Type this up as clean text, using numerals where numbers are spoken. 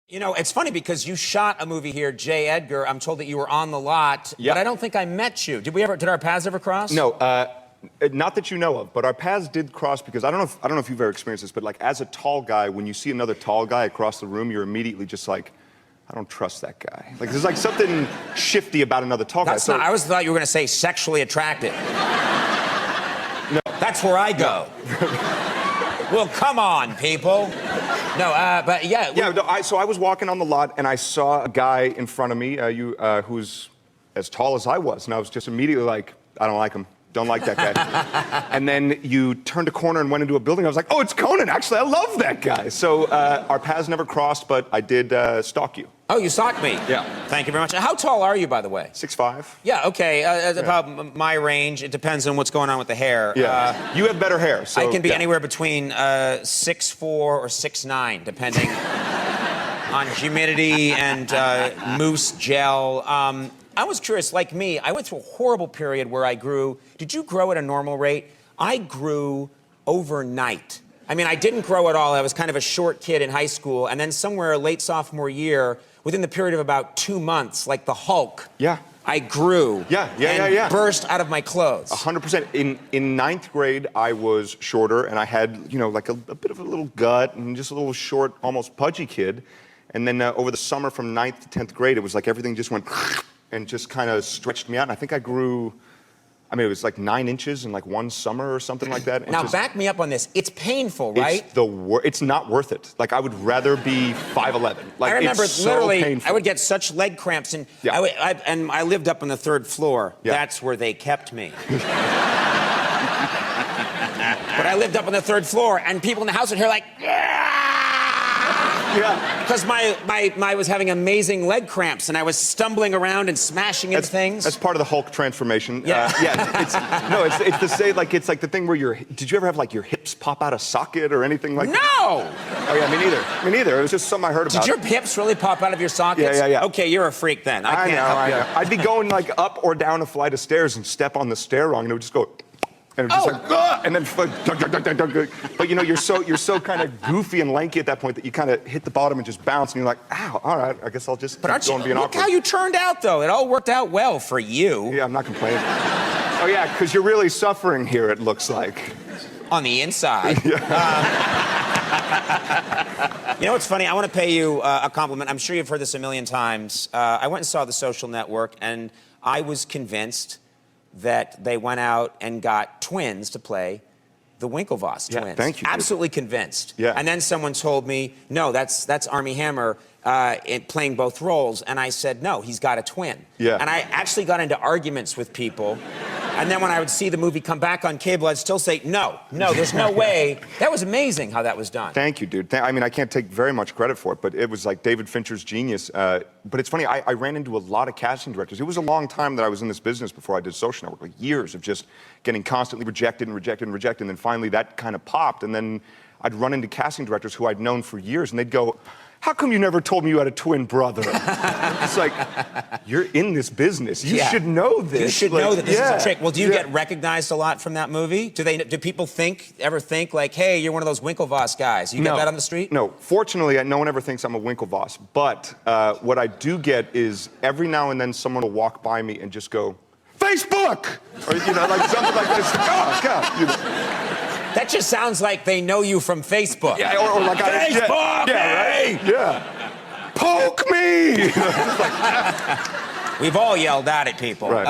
You know, it's funny because you shot a movie here, J. Edgar. I'm told that you were on the lot, Yep. but I don't think I met you. Did our paths ever cross? No, not that you know of, but our paths did cross because I don't know if you've ever experienced this, but like as a tall guy, when you see another tall guy across the room, you're immediately just like, I don't trust that guy. Like there's like something shifty about another tall guy. I always thought you were going to say sexually attractive. No. That's where I go. Well, come on, people. No, but yeah. Yeah, no, so I was walking on the lot and I saw a guy in front of me who's as tall as I was, and I was just immediately like, I don't like him. Don't like that guy. And then you turned a corner and went into a building. I was like, oh, it's Conan. Actually, I love that guy. So our paths never crossed, but I did stalk you. Oh, you stalked me? Yeah. Thank you very much. How tall are you, by the way? 6'5". Yeah, okay. About my range. It depends on what's going on with the hair. Yeah. You have better hair, so... I can be anywhere between 6'4" or 6'9", depending on humidity and mousse gel. I was curious, like me, I went through a horrible period where I grew. Did you grow at a normal rate? I grew overnight. I mean, I didn't grow at all. I was kind of a short kid in high school. And then somewhere late sophomore year, within the period of about 2 months, like the Hulk, yeah, I grew and burst out of my clothes. 100%. In ninth grade, I was shorter, and I had, you know, like a bit of a little gut and just a little short, almost pudgy kid. And then over the summer from 9th to 10th grade, it was like everything just went and just kind of stretched me out. And I think I grew, I mean, it was like 9 inches in like one summer or something like that. And now, back me up on this. It's painful, right? It's not worth it. Like, I would rather be 5'11". Like, I remember it's literally, so painful. I would get such leg cramps, and and I lived up on the 3rd floor. Yeah. That's where they kept me. But I lived up on the 3rd floor, and people in the house would hear like, yeah. Because I was having amazing leg cramps, and I was stumbling around and smashing into things. That's part of the Hulk transformation. Yeah. It's the same, like, it's like the thing where did you ever have like your hips pop out of socket or anything like that? No! Oh yeah, me neither. Me neither. It was just something I heard about. Did your hips really pop out of your sockets? Yeah. Okay, you're a freak then. I can't help you. I'd be going like up or down a flight of stairs and step on the stair wrong, and it would just go. And it was just like, "Ugh!" And then, but you know, you're so kind of goofy and lanky at that point that you kind of hit the bottom and just bounce, and you're like, ow, all right, I guess I'll just keep going being awkward. Look how you turned out, though. It all worked out well for you. Yeah, I'm not complaining. Oh yeah, because you're really suffering here, it looks like. On the inside. You know what's funny? I want to pay you a compliment. I'm sure you've heard this a million times. I went and saw The Social Network, and I was convinced that they went out and got twins to play the Winklevoss twins. Yeah, thank you. Absolutely convinced. Yeah. And then someone told me, no, that's Armie Hammer playing both roles. And I said, no, he's got a twin. Yeah. And I actually got into arguments with people. And then when I would see the movie come back on cable, I'd still say, no, there's no way. That was amazing how that was done. Thank you, dude. I mean, I can't take very much credit for it, but it was like David Fincher's genius. But it's funny, I ran into a lot of casting directors. It was a long time that I was in this business before I did Social Network, like years of just getting constantly rejected, and then finally that kind of popped. And then I'd run into casting directors who I'd known for years, and they'd go, how come you never told me you had a twin brother? It's like, you're in this business. You should know this. You should know that this is a trick. Well, do you get recognized a lot from that movie? Do people ever think like, hey, you're one of those Winklevoss guys? You get that on the street? No. Fortunately, no one ever thinks I'm a Winklevoss. But what I do get is every now and then someone will walk by me and just go, Facebook! Or, you know, like something like this. Oh, God. You know. That just sounds like they know you from Facebook. Yeah, or like Facebook! Right? Yeah. Poke me! We've all yelled that at people. Right,